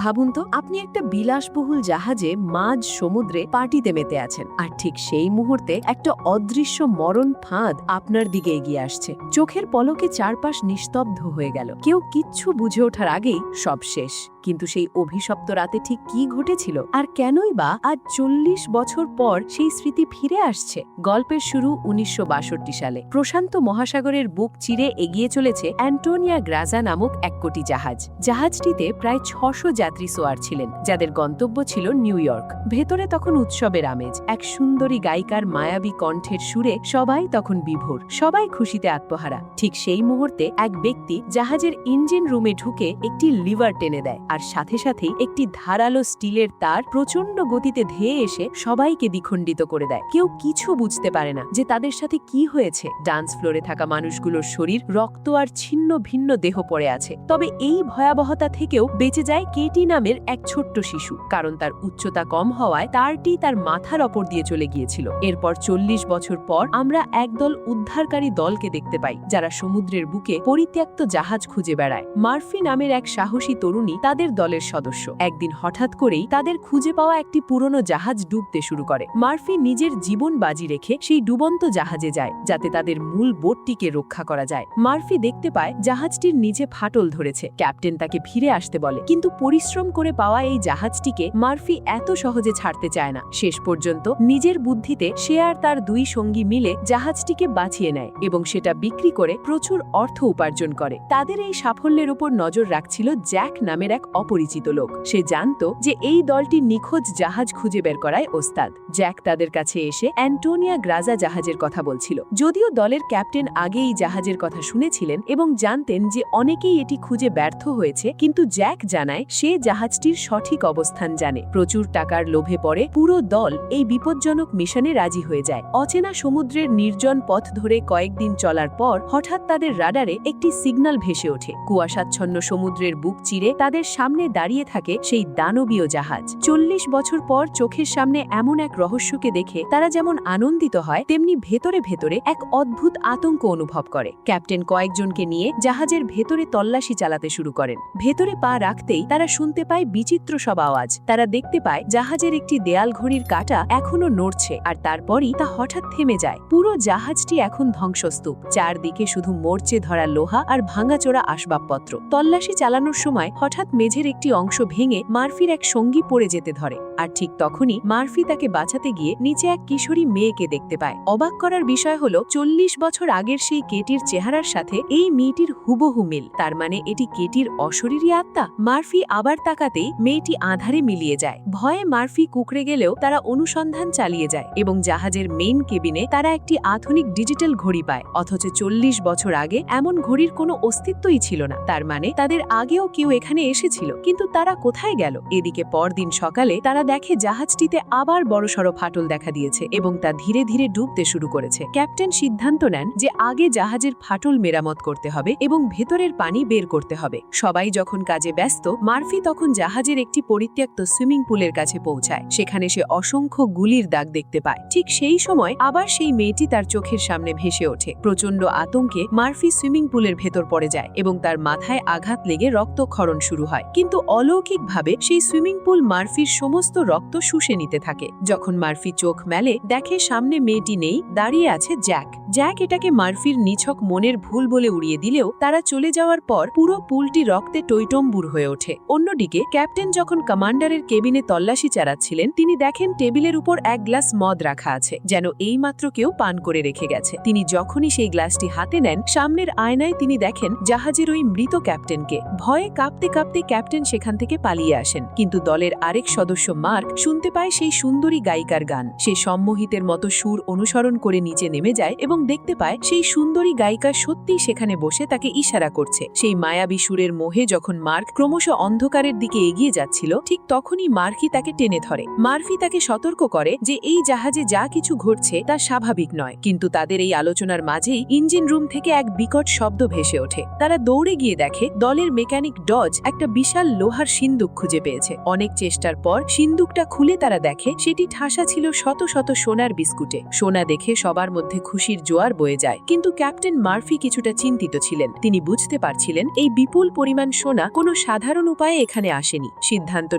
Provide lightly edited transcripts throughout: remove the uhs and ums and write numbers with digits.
ভাবুন তো, আপনি একটা বিলাসবহুল জাহাজে মাঝ সমুদ্রে পার্টিতে মেতে আছেন, আর ঠিক সেই মুহূর্তে একটা অদৃশ্য মরণ ফাঁদ আপনার দিকে এগিয়ে আসছে। চোখের পলকে চারপাশ নিস্তব্ধ হয়ে গেল। কেউ কিচ্ছু বুঝে ওঠার আগেই সব শেষ। কিন্তু সেই অভিশপ্ত রাতে ঠিক কি ঘটেছিল, আর কেনই বা আজ 40 বছর পর সেই স্মৃতি ফিরে আসছে? গল্পের শুরু 1962 সালে। প্রশান্ত মহাসাগরের বুক চিরে এগিয়ে চলেছে অ্যান্টোনিয়া গ্রাজা নামক এক কোটি জাহাজ। জাহাজটিতে প্রায় 600 যাত্রী সোয়ার ছিলেন, যাদের গন্তব্য ছিল নিউ ইয়র্ক। ভেতরে তখন উৎসবের আমেজ। এক সুন্দরী গায়িকার মায়াবী কণ্ঠের সুরে সবাই তখন বিভোর, সবাই খুশিতে আত্মহারা। ঠিক সেই মুহূর্তে এক ব্যক্তি জাহাজের ইঞ্জিন রুমে ঢুকে একটি লিভার টেনে দেয়, আর সাথে সাথেই একটি ধারালো স্টিলের তার প্রচণ্ড গতিতে ধেয়ে এসে সবাইকে দ্বিখণ্ডিত করে দেয়। কেউ কিছু বুঝতে পারে না যে তাদের সাথে কি হয়েছে। ডান্স ফ্লোরে থাকা মানুষগুলোর শরীর, রক্ত আর ছিন্ন ভিন্ন দেহ পড়ে আছে। তবে এই ভয়াবহতা থেকেও বেঁচে যায় কেটি নামের এক ছোট্ট শিশু, কারণ তার উচ্চতা কম হওয়ায় তারটি তার মাথার ওপর দিয়ে চলে গিয়েছিল। এরপর 40 বছর পর আমরা একদল উদ্ধারকারী দলকে দেখতে পাই, যারা সমুদ্রের বুকে পরিত্যক্ত জাহাজ খুঁজে বেড়ায়। মার্ফি নামের এক সাহসী তরুণী তাদের দলের সদস্য। একদিন হঠাৎ করেই তাদের খুঁজে পাওয়া একটি পুরনো জাহাজ ডুবতে শুরু করে। মার্ফি নিজের জীবন বাজি রেখে সেই ডুবন্ত জাহাজে যায়, যাতে তাদের মূল বোটটিকে রক্ষা করা যায়। মার্ফি দেখতে পায় জাহাজটির নিচে ফাটল ধরেছে। ক্যাপ্টেন তাকে ফিরে আসতে বলে, কিন্তু পরিশ্রম করে পাওয়া এই জাহাজটিকে মার্ফি এত সহজে ছাড়তে চায় না। শেষ পর্যন্ত নিজের বুদ্ধিতে সে আর তার দুই সঙ্গী মিলে জাহাজটিকে বাঁচিয়ে নেয় এবং সেটা বিক্রি করে প্রচুর অর্থ উপার্জন করে। তাদের এই সাফল্যের উপর নজর রাখছিল জ্যাক নামের এক অপরিচিত লোক। সে জানত যে এই দলটি নিখোঁজ জাহাজ খুঁজে বের করায় ওস্তাদ। জ্যাক তাদের কাছে এসে অ্যান্টোনিয়া গ্রাজা জাহাজের কথা বলছিল। যদিও দলের ক্যাপ্টেন আগেই জাহাজের কথা শুনেছিলেন এবং জানতেন যে অনেকেই এটি খুঁজে ব্যর্থ হয়েছে, কিন্তু জ্যাক জানায় সে জাহাজটির সঠিক অবস্থান জানে। প্রচুর টাকার লোভে পড়ে পুরো দল এই বিপজ্জনক মিশনে রাজি হয়ে যায়। অচেনা সমুদ্রের নির্জন পথ ধরে কয়েকদিন চলার পর হঠাৎ তাদের রাডারে একটি সিগন্যাল ভেসে ওঠে। কুয়াশাচ্ছন্ন সমুদ্রের বুক চিরে তাদের সামনে দাঁড়িয়ে থাকে সেই দানবীয় জাহাজ। 40 বছর পর চোখের সামনে এমন এক রহস্যকে দেখে তারা যেমন আনন্দিত হয়, তেমনি ভেতরে ভেতরে এক অদ্ভুত আতঙ্ক অনুভব করে। ক্যাপ্টেন কয়েকজনকে নিয়ে জাহাজের ভেতরে তল্লাশি চালাতে শুরু করেন। ভেতরে পা রাখতেই তারা শুনতে পায় বিচিত্র সব আওয়াজ। তারা দেখতে পায় জাহাজের একটি দেয়াল ঘড়ির কাঁটা এখনো নড়ছে, আর তারপরই তা হঠাৎ থেমে যায়। পুরো জাহাজটি এখন ধ্বংসস্তূপ। চারদিকে শুধু মরচে ধরা লোহা আর ভাঙাচোরা আসবাবপত্র। তল্লাশি চালানোর সময় হঠাৎ মেঝের একটি অংশ ভেঙে মার্ফির এক সঙ্গী পড়ে যেতে ধরে, আর ঠিক তখনই মার্ফি তাকে বাঁচাতে গিয়ে নিচে এক কিশোরী মেয়েকে দেখতে পায়। অবাক করার বিষয় হলো 40 বছর আগের সেই কেটির চেহারার সাথে এই মেয়েটির হুবহু মিল। তার মানে এটি কেটির অশরীরী আত্মা। মার্ফি আবার তাকাতেই মেয়েটি আঁধারে মিলিয়ে যায়। ভয়ে মার্ফি কুঁকড়ে গেলেও তারা অনুসন্ধান চালিয়ে যায় এবং জাহাজের মেইন কেবিনে তারা একটি আধুনিক ডিজিটাল ঘড়ি পায়। অথচ 40 বছর আগে এমন ঘড়ির কোনো অস্তিত্বই ছিল না। তার মানে তাদের আগেও কেউ এখানে এসেছিল, কিন্তু তারা কোথায় গেল? এদিকে পরদিন সকালে তারা দেখে জাহাজটিতে আবার বড়সড় ফাটল দেখা দিয়েছে এবং তা ধীরে ধীরে ডুবতে শুরু করেছে। ক্যাপ্টেন সিদ্ধান্ত নেন যে আগে জাহাজের ফাটল মেরামত করতে হবে এবং ভেতরের পানি বের করতে হবে। সবাই যখন কাজে ব্যস্ত, মার্ফি তখন জাহাজের একটি পরিত্যক্ত সুইমিং পুলের কাছে পৌঁছায়। সেখানে সে অসংখ্য গুলির দাগ দেখতে পায়। ঠিক সেই সময় আবার সেই মেয়েটি তার চোখের সামনে ভেসে ওঠে। প্রচন্ড আতঙ্কে মার্ফি সুইমিং পুলের ভেতর পড়ে যায় এবং তার মাথায় আঘাত লেগে রক্তক্ষরণ শুরু হয়। কিন্তু অলৌকিকভাবে সেই সুইমিং পুল মার্ফির সমস্ত রক্ত শুষে নিতে থাকে। যখন মার্ফি চোখ মেলে, দেখে সামনে মেয়েটি নেই, দাঁড়িয়ে আছে জ্যাক। জ্যাক এটাকে মার্ফির নিছক মনের ভুল বলে উড়িয়ে দিলেও তারা চলে যাওয়ার পর পুরো পুলটি রক্তে টইটম্বুর হয়ে ওঠে। অন্যদিকে ক্যাপ্টেন যখন কমান্ডারের কেবিনে তল্লাশি চালাচ্ছিলেন, তিনি দেখেন টেবিলের উপর এক গ্লাস মদ রাখা আছে, যেন এইমাত্র কেউ পান করে রেখে গেছে। তিনি যখনই সেই গ্লাসটি হাতে নেন, সামনের আয়নায় তিনি দেখেন জাহাজের ওই মৃত ক্যাপ্টেনকে। ভয়ে কাঁপতে কাঁপতে ক্যাপ্টেন সেখান থেকে পালিয়ে আসেন, কিন্তু দলের আরেক সদস্য মার্ক শুনতে পায় সেই সুন্দরী গায়িকার গান। সে সম্মোহিতের মতো সুর অনুসরণ করে নিচে নেমে যায় এবং দেখতে পায় সেই সুন্দরী গায়িকা সত্যিই সেখানে বসে তাকে ইশারা করছে। সেই মায়াবী সুরের মোহে যখন মার্ক ক্রমশ অন্ধকারের দিকে এগিয়ে যাচ্ছিল, ঠিক তখনই মার্কি তাকে টেনে ধরে। মার্ফি তাকে সতর্ক করে যে এই জাহাজে যা কিছু ঘটছে তা স্বাভাবিক নয়। কিন্তু তাদের এই আলোচনার মাঝেই ইঞ্জিন রুম থেকে এক বিকট শব্দ ভেসে ওঠে। তারা দৌড়ে গিয়ে দেখে দলের মেকানিক ডজ একটা বিশাল লোহার সিন্দুক খুঁজে পেয়েছে। অনেক চেষ্টার পর সিন্দুকটা খুলে তারা দেখে সেটি ঠাসা ছিল শত শত সোনার বিস্কুটে। সোনা দেখে সবার মধ্যে খুশির জোয়ার বয়ে যায়, কিন্তু ক্যাপ্টেন মার্ফি কিছুটা চিন্তিত ছিলেন। তিনি বুঝতে পারছিলেন এই বিপুল পরিমাণ সোনা কোনো সাধারণ উপায়ে এখানে আসেনি। সিদ্ধান্ত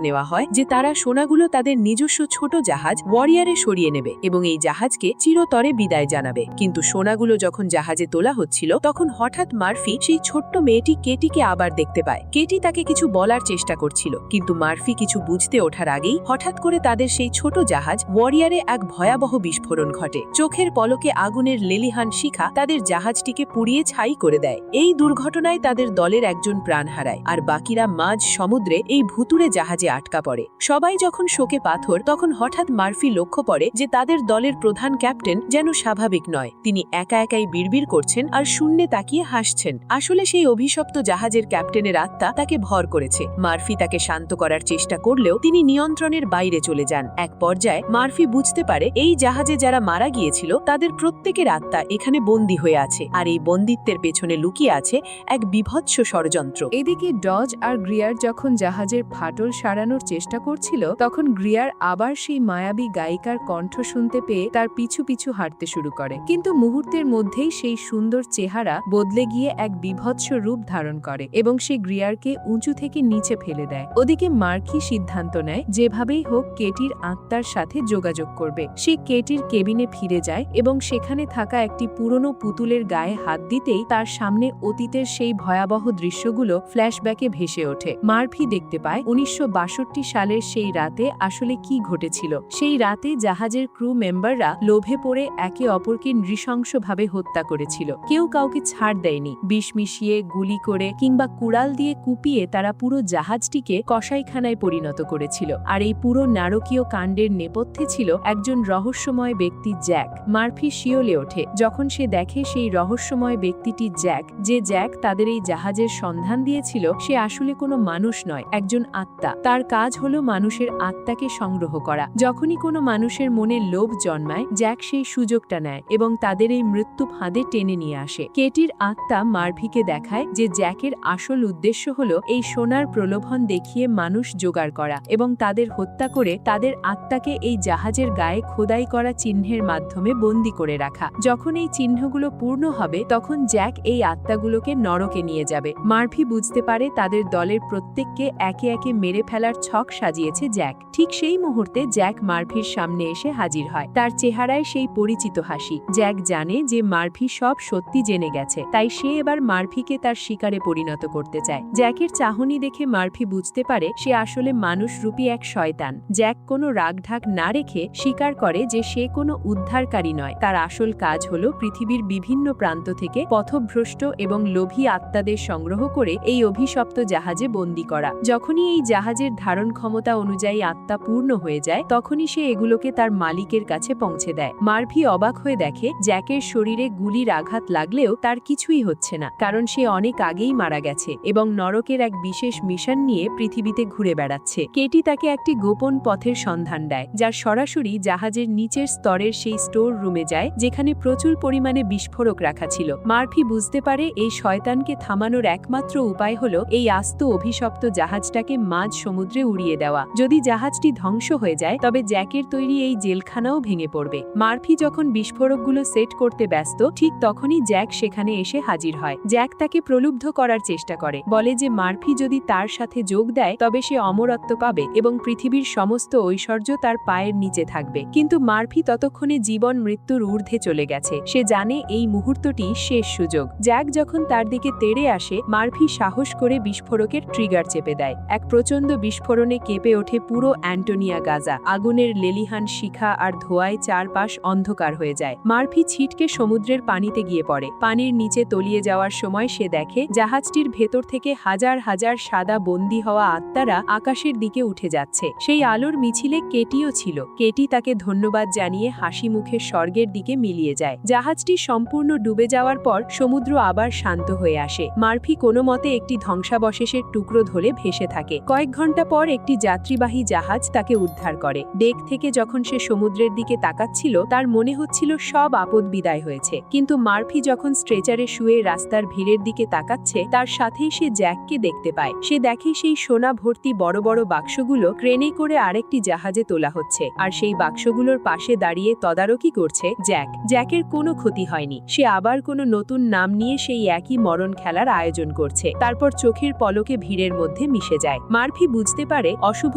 নেওয়া হয় যে তারা সোনাগুলো তাদের নিজস্ব ছোট জাহাজ ওয়ারিয়ারে সরিয়ে নেবে এবং এই জাহাজকে চিরতরে বিদায় জানাবে। কিন্তু সোনাগুলো যখন জাহাজে তোলা হচ্ছিল তখন হঠাৎ মার্ফি সেই ছোট্ট মেয়েটি কেটিকে আবার দেখতে পায়। কেটি তাকে কিছু বলার চেষ্টা করছিল, কিন্তু মার্ফি কিছু বুঝতে ওঠার আগেই হঠাৎ করে তাদের সেই ছোট জাহাজ ওয়ারিয়ারে এক ভয়াবহ বিস্ফোরণ ঘটে। চোখের পলকে আগুনের লেলিহান শিখা তাদের জাহাজটিকে পুড়িয়ে ছাই করে দেয়। এই দুর্ঘটনায় তাদের দলের একজন প্রাণ হারায়, আর বাকিরা মাঝ সমুদ্রে এই ভুতুড়ে জাহাজে আটকা পড়ে। সবাই যখন শোকে পাথর, তখন হঠাৎ মার্ফি লক্ষ্য করে যে তাদের দলের প্রধান ক্যাপ্টেন যেন স্বাভাবিক নয়। তিনি একা একাই বিড়বিড় করছেন আর শূন্যে তাকিয়ে হাসছেন। আসলে সেই অভিশপ্ত জাহাজের ক্যাপ্টেনের আত্মা তাকে ভর করেছে। মার্ফি তাকে শান্ত করার চেষ্টা করলেও তিনি নিয়ন্ত্রণের বাইরে চলে যান। এক পর্যায়ে মার্ফি বুঝতে পারে এই জাহাজে যারা মারা গিয়েছিল তাদের প্রত্যেকের আত্মা এখানে বন্দী হয়ে আছে, আর এই বন্দিত্বের পেছনে লুকিয়ে আছে এক বিভৎস ষড়যন্ত্র। এদিকে ডজ আর গ্রিয়ার যখন জাহাজের ফাটল সারানোর চেষ্টা করছিল, তখন গ্রিয়ার আবার সেই মায়াবী গায়িকার কণ্ঠ শুনতে পেয়ে তার পিছু পিছু হাঁটতে শুরু করে। কিন্তু মুহূর্তের মধ্যেই সেই সুন্দর চেহারা বদলে গিয়ে এক বিভৎস রূপ ধারণ করে এবং সে গ্রিয়ারকে উঁচু থেকে নিচে ফেলে দেয়। ওদিকে মার্কি সিদ্ধান্ত নেয় যেভাবেই হোক কেটির আত্মার সাথে যোগাযোগ করবে। সে কেটির কেবিনে ফিরে যায় এবং সেখানে থাকা একটি পুরনো পুতুলের গায়ে হাত দিতেই তার সামনে অতীতের সেই ভয়াবহ দৃশ্যগুলো ফ্ল্যাশব্যাকে ভেসে ওঠে। মার্ফি দেখতে পায় 1962 সালের সেই রাতে আসলে কি ঘটেছিল। সেই রাতে জাহাজের ক্রু মেম্বাররা লোভে পড়ে একে অপরকে নৃশংসভাবে হত্যা করেছিল। কেউ কাউকে ছাড় দেয়নি। বিষ মিশিয়ে, গুলি করে কিংবা কুড়াল দিয়ে কুপিয়ে তারা পুরো জাহাজটিকে কসাইখানায় পরিণত করেছিল। আর এই পুরো নারকীয় কাণ্ডের নেপথ্যে ছিল একজন রহস্যময় ব্যক্তি, জ্যাক। মার্ফি শিওলে ওঠে যখন সে দেখে সেই রহস্যময় ব্যক্তিটি জ্যাক। যে জ্যাক তাদের এই জাহাজের সন্ধান দিয়েছিল সে আসলে কোনো মানুষ নয়, একজন আত্মা। তার কাজ হলো মানুষের আত্মাকে সংগ্রহ করা। যখনই কোনো মানুষের মনে লোভ জন্মায়, জ্যাক সেই সুযোগটা নেয় এবং তাদের এই মৃত্যু ফাঁদে টেনে নিয়ে আসে। কেটির আত্মা মার্ফিকে দেখায় যে জ্যাকের আসল উদ্দেশ্য হলো এই সোনার প্রলোভন দেখিয়ে মানুষ জোগাড় করা এবং তাদের হত্যা করে তাদের আত্মাকে এই জাহাজের গায়ে খোদাই করা চিহ্নের মাধ্যমে বন্দী করে রাখা। যখন এই চিহ্নগুলো পূর্ণ হবে তখন জ্যাক এই আত্মাগুলোকে নরকে নিয়ে যাবে। মার্ফি বুঝতে পারে তাদের দলের প্রত্যেককে একে একে মেরে ফেলার ছক সাজিয়েছে জ্যাক। ঠিক সেই মুহূর্তে জ্যাক মার্ফির সামনে এসে হাজির হয়। তার চেহারায় সেই পরিচিত হাসি। জ্যাক জানে যে মার্ফি সব সত্যি জেনে গেছে, তাই সে এবার মার্ফিকে তার শিকারে পরিণত করতে চায়। জ্যাকের চাহনি দেখে মার্ফি বুঝতে পারে সে আসলে মানুষরূপী এক শয়তান। জ্যাক কোনো রাগঢাক না রেখে স্বীকার করে যে সে কোনো উদ্ধারকারী নয়। তার আসল কাজ হলো পৃথিবীর বিভিন্ন প্রান্ত থেকে পথভ্রষ্ট এবং লোভী আত্মাদের সংগ্রহ করে এই অভিশপ্ত জাহাজে বন্দী করা। যখনই এই জাহাজের ধারণ ক্ষমতা অনুযায়ী আত্মা পূর্ণ হয়ে যায় তখনই সে এগুলোকে তার মালিকের কাছে পৌঁছে দেয়। মার্ফি অবাক হয়ে দেখে জ্যাকের শরীরে গুলির আঘাত লাগলেও তার কিছুই হচ্ছে না, কারণ সে অনেক আগেই মারা গেছে এবং নরকের এক বিশেষ মিশন নিয়ে পৃথিবীতে ঘুরে বেড়াচ্ছে। কেটি তাকে একটি গোপন পথের সন্ধান দেয়, যার সরাসরি জাহাজের নিচের স্তরের সেই স্টোর রুমে যায় যেখানে প্রচুর পরিমাণে বিস্ফোরক রাখা ছিল। মার্ফি বুঝতে পারে এই শয়তানকে থামানোর একমাত্র উপায় হলো এই আস্ত অভিশপ্ত জাহাজটাকে মাঝ সমুদ্রে উড়িয়ে দেওয়া। যদি জাহাজটি ধ্বংস হয়ে যায় তবে জ্যাকের তৈরি এই জেলখানাও ভেঙে পড়বে। মার্ফি যখন বিস্ফোরকগুলো সেট করতে ব্যস্ত, ঠিক তখনই জ্যাক সেখানে এসে হাজির হয়। জ্যাক তাকে প্রলুব্ধ করার চেষ্টা করে, বলে যে মার্ফি যদি তার সাথে যোগ দেয় তবে সে অমরত্ব পাবে এবং পৃথিবীর সমস্ত ঐশ্বর্য তার পায়ের নিচে থাকবে। কিন্তু মার্ফি ততক্ষণে জীবন মৃত্যুর ঊর্ধ্বে চলে গেছে। সে জানে এই মুহূর্তটি শেষ সুযোগ। জ্যাক যখন তার দিকে তেড়ে আসে, মার্ফি সাহস করে বিস্ফোরকের ট্রিগার চেপে দেয়। এক প্রচণ্ড বিস্ফোরণে কেঁপে ওঠে পুরো অ্যান্টোনিয়া গাজা। আগুনের লেলিহান শিখা আর ধোঁয়ায় চারপাশ অন্ধকার হয়ে যায়। মার্ফি ছিটকে সমুদ্রের পানিতে গিয়ে পড়ে। পানির নিচে তলিয়ে যাওয়ার সময় সে দেখে জাহাজটির ভেতর থেকে হাজার হাজার সাদা বন্দী হওয়া আত্মারা আকাশের দিকে উঠে যাচ্ছে। সেই আলোর মিছিলে কেটিও ছিল। কেটি তাকে ধন্যবাদ জানিয়ে হাসি মুখে স্বর্গের দিকে মিলিয়ে যায়। জাহাজটি সম্পূর্ণ ডুবে যাওয়ার পর সমুদ্র আবার শান্ত হয়ে আসে। মার্ফি কোনো মতে একটি ধ্বংসাবশেষের টুকরো ধরে ভেসে থাকে। কয়েক ঘন্টা পর একটি যাত্রীবাহী জাহাজ তাকে উদ্ধার করে। ডেক থেকে যখন সে সমুদ্রের দিকে তাকাচ্ছিল তার মনে হচ্ছিল সব আপদ বিদায় হয়েছে। কিন্তু মার্ফি যখন স্ট্রেচারে শুয়ে রাস্তার ভিড়ের দিকে তাকাচ্ছে তার সাথেই সে জ্যাককে দেখতে পায়। সে দেখে সেই সোনা ভর্তি বড় বড় বাক্সগুলো ক্রেনে করে আরেকটি জাহাজে তোলা হচ্ছে, আর সেই বাক্সগুলোর পাশে দাঁড়িয়ে তদারকি করছে জ্যাক। জ্যাকের কোনো ক্ষতি হয়নি। সে আবার কোনো নতুন নাম নিয়ে সেই একই মরণ খেলার আয়োজন করছে। তারপর চোখের পলকে ভিড়ের মধ্যে মধ্যে মিশে যায়। মার্ফি বুঝতে পারে অশুভ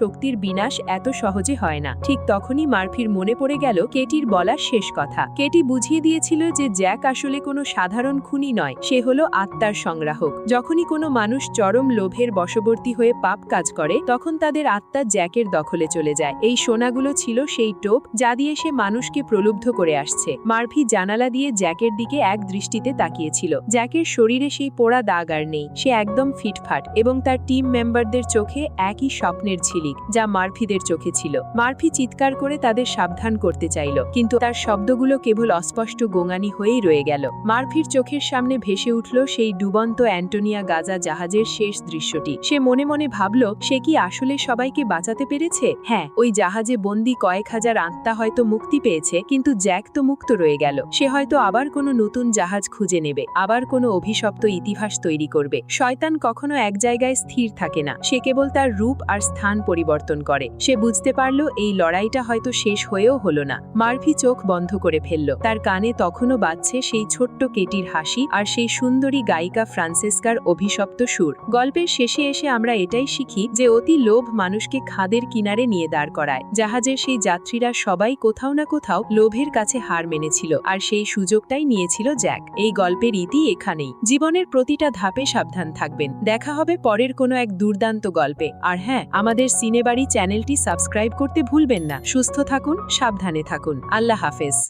শক্তির বিনাশ এত সহজে হয় না। ঠিক তখনই মার্ফির মনে পড়ে গেল কেটির বলা শেষ কথা। কেটি বুঝিয়ে দিয়েছিল যে জ্যাক আসলে কোনো সাধারণ খুনি নয়, সে হলো আত্মার সংগ্রাহক। যখনই কোনো মানুষ চরম লোভের বশবর্তী হয়ে পাপ কাজ করে, তখন তাদের আত্মা জ্যাকের দখলে চলে যায়। এই সোনাগুলো ছিল সেই টোপ যা দিয়ে সে মানুষকে প্রলুব্ধ করে আসছে। মার্ফি জানালা দিয়ে জ্যাকের দিকে এক দৃষ্টিতে তাকিয়েছিল। জ্যাকের শরীরে সেই পোড়া দাগ আর নেই, সে একদম ফিটফাট এবং তার টিম মেম্বারদের চোখে একই স্বপ্নের ঝিলিক যা মার্ফিদের চোখে ছিল। মার্ফি চিৎকার করে তাদের সাবধান করতে চাইল, কিন্তু তার শব্দগুলো কেবল অস্পষ্ট গোঙানি হয়েই রয়ে গেল। মার্ফির চোখের সামনে ভেসে উঠল সেই ডুবন্ত অ্যান্টোনিয়া গাজা জাহাজের শেষ দৃশ্যটি। সে মনে মনে ভাবল, সে কি আসলে সবাইকে বাঁচাতে পেরেছে? হ্যাঁ, ওই জাহাজে বন্দী কয়েক হাজার আত্মা হয়তো মুক্তি পেয়েছে, কিন্তু জ্যাক তো মুক্ত রয়ে গেল। সে হয়তো আবার কোনো নতুন জাহাজ খুঁজে নেবে, আবার কোনো অভিশপ্ত ইতিহাস তৈরি করবে। শয়তান কখনো এক জায়গায় স্থির থাকে না, সে কেবল তার রূপ আর স্থান পরিবর্তন করে। সে বুঝতে পারল এই লড়াইটা হয়তো শেষ হয়েও হলো না। মার্ফি চোখ বন্ধ করে ফেলল। তার কানে তখনও বাজছে সেই ছোট্ট কেটির হাসি আর সেই সুন্দরী গায়িকা ফ্রান্সেস্কার অভিশপ্ত সুর। গল্পের শেষে এসে আমরা এটাই শিখি যে অতি লোভ মানুষকে খাদের কিনারে নিয়ে দাঁড় করায়। জাহাজের সেই যাত্রীরা সবাই কোথাও না কোথাও লোভের কাছে হার মেনেছিল, আর সেই সুযোগটাই নিয়েছিল জ্যাক। এই গল্পের ইতি এখানেই। জীবনের প্রতিটা ধাপে সাবধান থাকবেন। দেখা হবে পরের কোনো এক দুর্দান্ত গল্পে। আর হ্যাঁ, আমাদের সিনেবাড়ি চ্যানেলটি সাবস্ক্রাইব করতে ভুলবেন না। সুস্থ থাকুন, সাবধানে থাকুন। আল্লাহ হাফেজ।